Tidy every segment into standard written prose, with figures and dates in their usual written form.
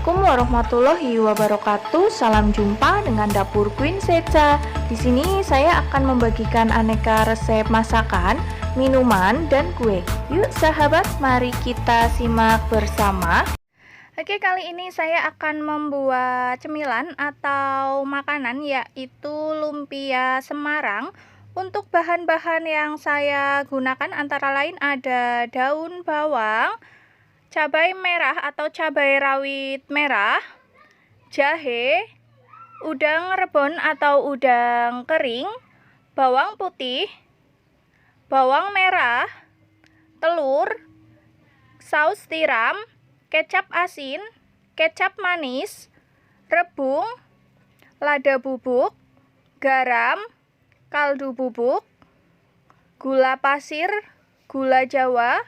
Assalamualaikum warahmatullahi wabarakatuh. Salam jumpa dengan Dapur Queen Seca. Di sini saya akan membagikan aneka resep masakan, minuman, dan kue. Yuk sahabat, mari kita simak bersama. Oke, kali ini saya akan membuat cemilan atau makanan yaitu lumpia Semarang. Untuk bahan-bahan yang saya gunakan antara lain ada daun bawang, cabai merah atau cabai rawit merah, jahe, udang rebon atau udang kering, bawang putih, bawang merah, telur, saus tiram, kecap asin, kecap manis, rebung, lada bubuk, garam, kaldu bubuk, gula pasir, gula jawa,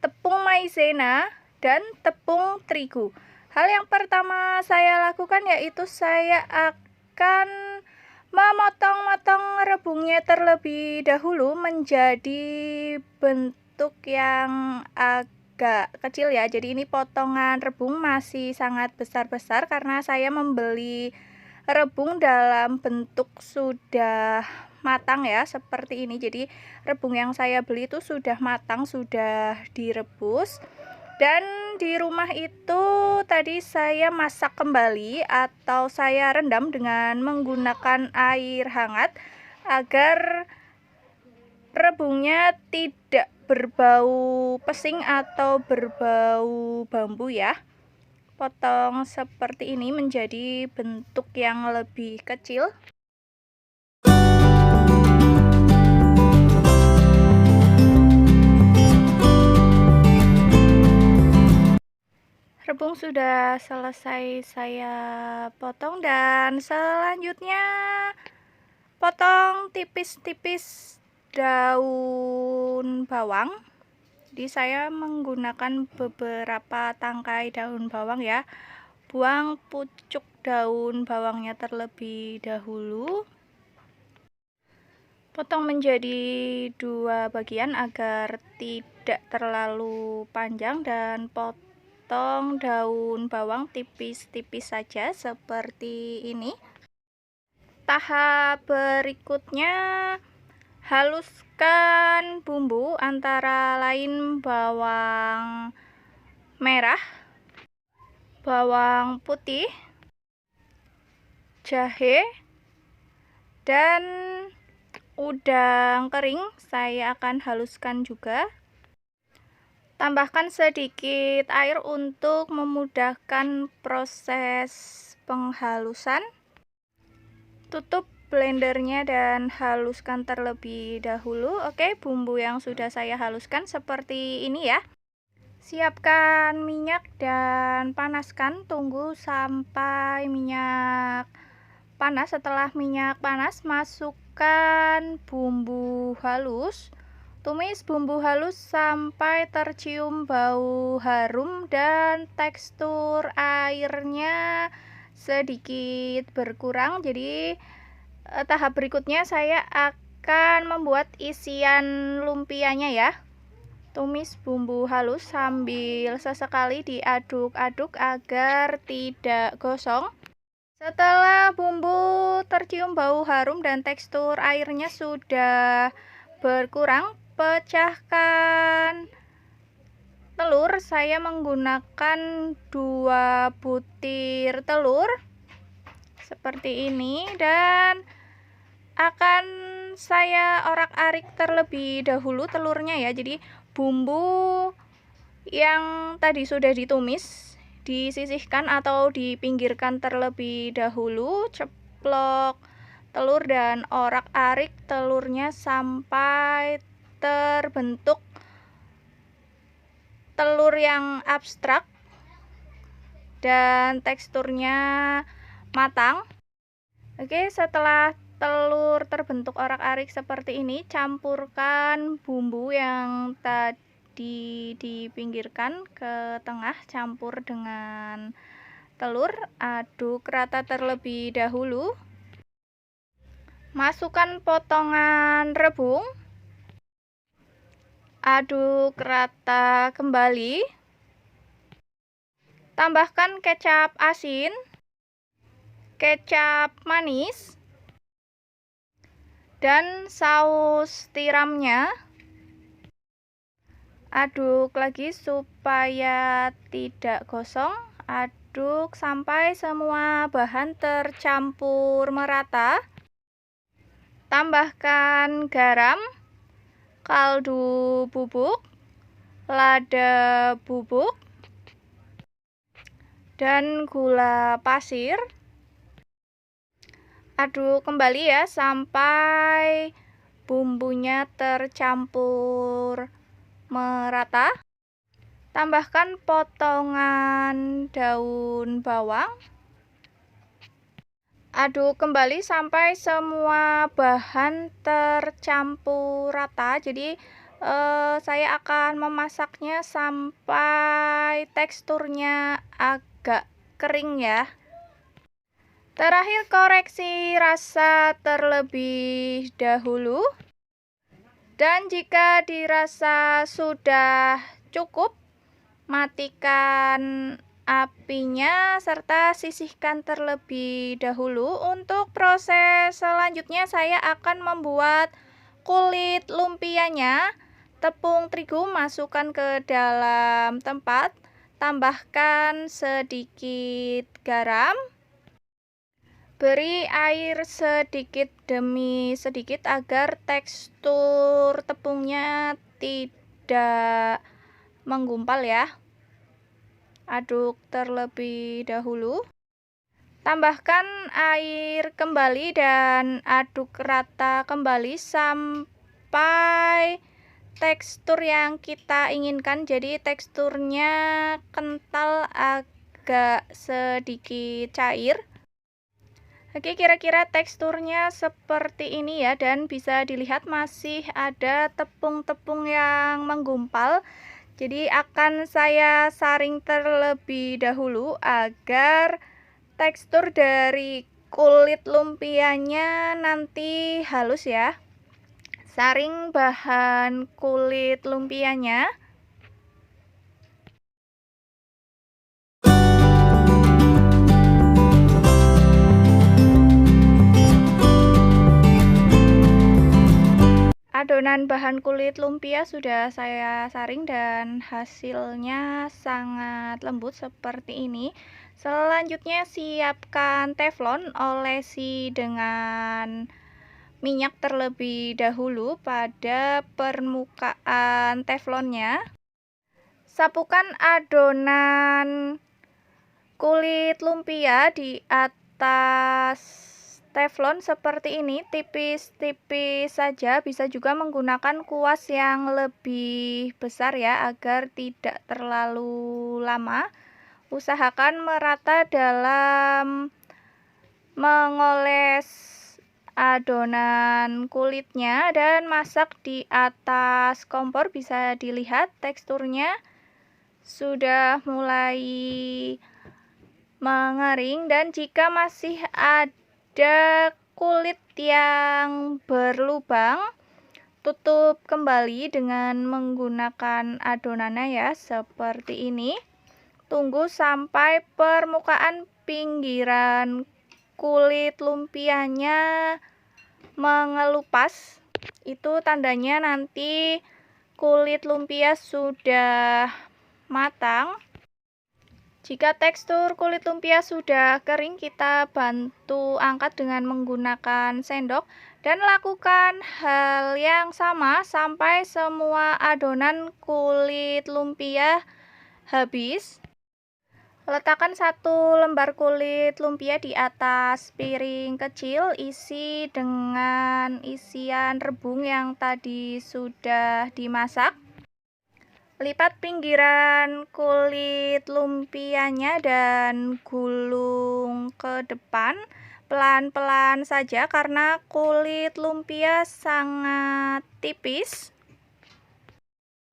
tepung maizena, dan tepung terigu. Hal yang pertama saya lakukan yaitu saya akan memotong-motong rebungnya terlebih dahulu menjadi bentuk yang agak kecil ya. Jadi ini potongan rebung masih sangat besar-besar karena saya membeli rebung dalam bentuk sudah matang ya, seperti ini. Jadi rebung yang saya beli itu sudah matang, sudah direbus. Dan di rumah itu tadi saya masak kembali atau saya rendam dengan menggunakan air hangat agar rebungnya tidak berbau pesing atau berbau bambu ya. Potong seperti ini menjadi bentuk yang lebih kecil. Rebung sudah selesai saya potong dan selanjutnya potong tipis-tipis daun bawang. Jadi saya menggunakan beberapa tangkai daun bawang ya. Buang pucuk daun bawangnya terlebih dahulu. Potong menjadi dua bagian agar tidak terlalu panjang dan potong daun bawang tipis-tipis saja seperti ini. Tahap berikutnya haluskan bumbu antara lain bawang merah, bawang putih, jahe, dan udang kering saya akan haluskan juga. Tambahkan sedikit air untuk memudahkan proses penghalusan. Tutup blendernya dan haluskan terlebih dahulu. Oke, bumbu yang sudah saya haluskan seperti ini ya. Siapkan minyak dan panaskan. Tunggu sampai minyak panas. Setelah minyak panas, masukkan bumbu halus. Tumis bumbu halus sampai tercium bau harum dan tekstur airnya sedikit berkurang. Jadi tahap berikutnya saya akan membuat isian lumpianya ya. Tumis bumbu halus sambil sesekali diaduk-aduk agar tidak gosong. Setelah bumbu tercium bau harum dan tekstur airnya sudah berkurang, pecahkan telur. Saya menggunakan 2 butir telur seperti ini dan akan saya orak-arik terlebih dahulu telurnya ya. Jadi bumbu yang tadi sudah ditumis disisihkan atau dipinggirkan terlebih dahulu. Ceplok telur dan orak-arik telurnya sampai terbentuk telur yang abstrak dan teksturnya matang. Oke, setelah telur terbentuk orak-arik seperti ini, campurkan bumbu yang tadi dipinggirkan ke tengah, campur dengan telur, aduk rata terlebih dahulu. Masukkan potongan rebung, aduk rata kembali. Tambahkan kecap asin, kecap manis, dan saus tiramnya. Aduk lagi supaya tidak gosong. Aduk sampai semua bahan tercampur merata. Tambahkan garam, kaldu bubuk, lada bubuk, dan gula pasir. Aduk kembali ya sampai bumbunya tercampur merata. Tambahkan potongan daun bawang. Aduk kembali sampai semua bahan tercampur rata. Jadi saya akan memasaknya sampai teksturnya agak kering ya. Terakhir koreksi rasa terlebih dahulu. Dan jika dirasa sudah cukup, matikan apinya serta sisihkan terlebih dahulu. Untuk proses selanjutnya saya akan membuat kulit lumpianya. Tepung terigu masukkan ke dalam tempat, tambahkan sedikit garam. Beri air sedikit demi sedikit agar tekstur tepungnya tidak menggumpal ya. Aduk terlebih dahulu. Tambahkan air kembali dan aduk rata kembali sampai tekstur yang kita inginkan. Jadi teksturnya kental, agak sedikit cair. Oke, kira-kira teksturnya seperti ini ya, dan bisa dilihat masih ada tepung-tepung yang menggumpal. Jadi akan saya saring terlebih dahulu agar tekstur dari kulit lumpianya nanti halus ya. Saring bahan kulit lumpianya. Adonan bahan kulit lumpia sudah saya saring dan hasilnya sangat lembut seperti ini. Selanjutnya siapkan teflon, olesi dengan minyak terlebih dahulu pada permukaan teflonnya. Sapukan adonan kulit lumpia di atas teflon seperti ini, tipis-tipis saja. Bisa juga menggunakan kuas yang lebih besar ya, agar tidak terlalu lama. Usahakan merata dalam mengoles adonan kulitnya dan masak di atas kompor. Bisa dilihat teksturnya sudah mulai mengering, dan jika masih ada kulit yang berlubang, tutup kembali dengan menggunakan adonannya ya, seperti ini. Tunggu sampai permukaan pinggiran kulit lumpianya mengelupas. Itu tandanya nanti kulit lumpia sudah matang. Jika tekstur kulit lumpia sudah kering, kita bantu angkat dengan menggunakan sendok dan lakukan hal yang sama sampai semua adonan kulit lumpia habis. Letakkan satu lembar kulit lumpia di atas piring kecil, isi dengan isian rebung yang tadi sudah dimasak. Lipat pinggiran kulit lumpianya dan gulung ke depan pelan-pelan saja karena kulit lumpia sangat tipis.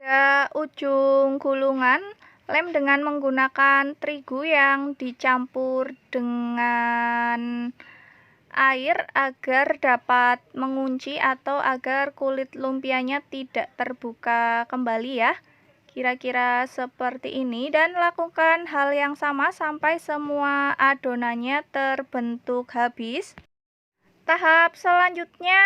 Pada ujung gulungan, lem dengan menggunakan terigu yang dicampur dengan air agar dapat mengunci atau agar kulit lumpianya tidak terbuka kembali ya. Kira-kira seperti ini, dan lakukan hal yang sama sampai semua adonannya terbentuk habis. Tahap selanjutnya,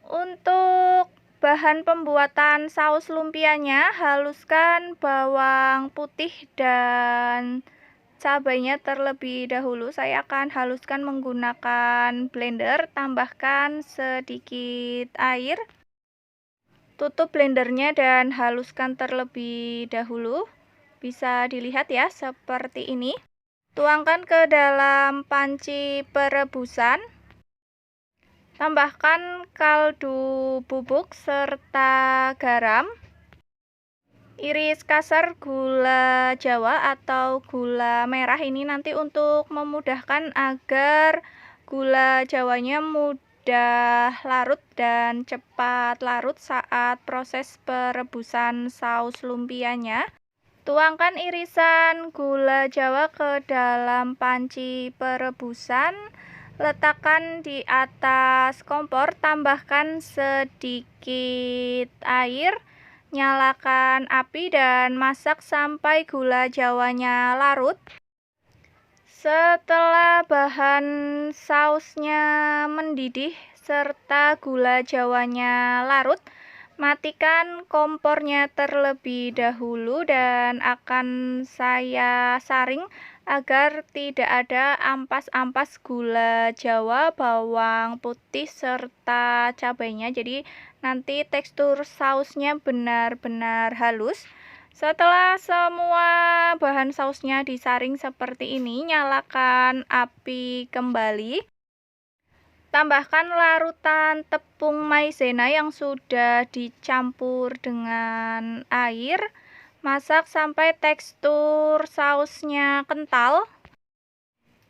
untuk bahan pembuatan saus lumpianya, haluskan bawang putih dan cabainya terlebih dahulu. Saya akan haluskan menggunakan blender, tambahkan sedikit air. Tutup blendernya dan haluskan terlebih dahulu. Bisa dilihat ya, seperti ini. Tuangkan ke dalam panci perebusan. Tambahkan kaldu bubuk serta garam. Iris kasar gula jawa atau gula merah, ini nanti untuk memudahkan agar gula jawanya mudah larut dan cepat larut saat proses perebusan saus lumpianya. Tuangkan irisan gula jawa ke dalam panci perebusan, letakkan di atas kompor, tambahkan sedikit air, nyalakan api dan masak sampai gula jawanya larut. Setelah bahan sausnya mendidih serta gula jawanya larut, matikan kompornya terlebih dahulu dan akan saya saring agar tidak ada ampas-ampas gula jawa, bawang putih, serta cabainya. Jadi nanti tekstur sausnya benar-benar halus. Setelah semua bahan sausnya disaring seperti ini, nyalakan api kembali. Tambahkan larutan tepung maizena yang sudah dicampur dengan air. Masak sampai tekstur sausnya kental.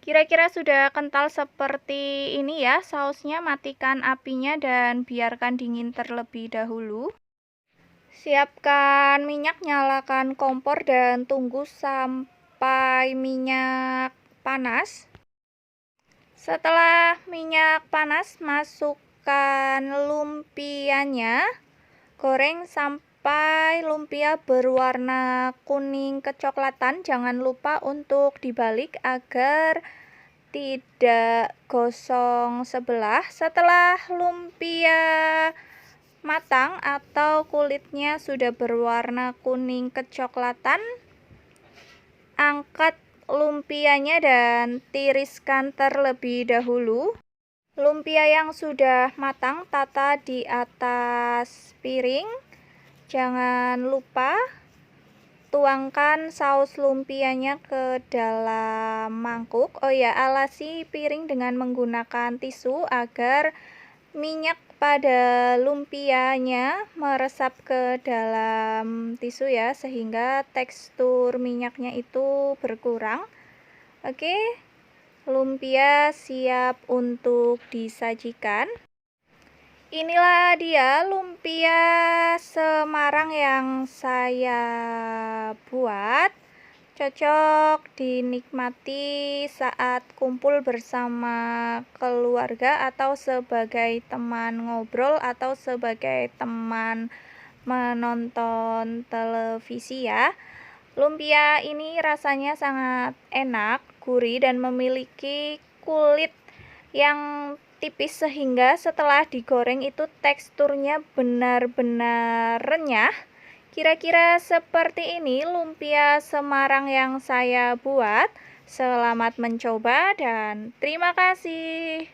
Kira-kira sudah kental seperti ini ya sausnya. Matikan apinya dan biarkan dingin terlebih dahulu. Siapkan minyak, nyalakan kompor dan tunggu sampai minyak panas. Setelah minyak panas, masukkan lumpianya. Goreng sampai lumpia berwarna kuning kecoklatan. Jangan lupa untuk dibalik agar tidak gosong sebelah. Setelah lumpia matang atau kulitnya sudah berwarna kuning kecoklatan, angkat lumpianya dan tiriskan terlebih dahulu. Lumpia yang sudah matang tata di atas piring. Jangan lupa tuangkan saus lumpianya ke dalam mangkuk. Oh ya, alasi piring dengan menggunakan tisu agar minyak pada lumpianya meresap ke dalam tisu ya, sehingga tekstur minyaknya itu berkurang. Oke, lumpia siap untuk disajikan. Inilah dia lumpia Semarang yang saya buat. Cocok dinikmati saat kumpul bersama keluarga atau sebagai teman ngobrol atau sebagai teman menonton televisi ya. Lumpia ini rasanya sangat enak, gurih, dan memiliki kulit yang tipis sehingga setelah digoreng itu teksturnya benar-benar renyah. Kira-kira seperti ini lumpia Semarang yang saya buat. Selamat mencoba dan terima kasih.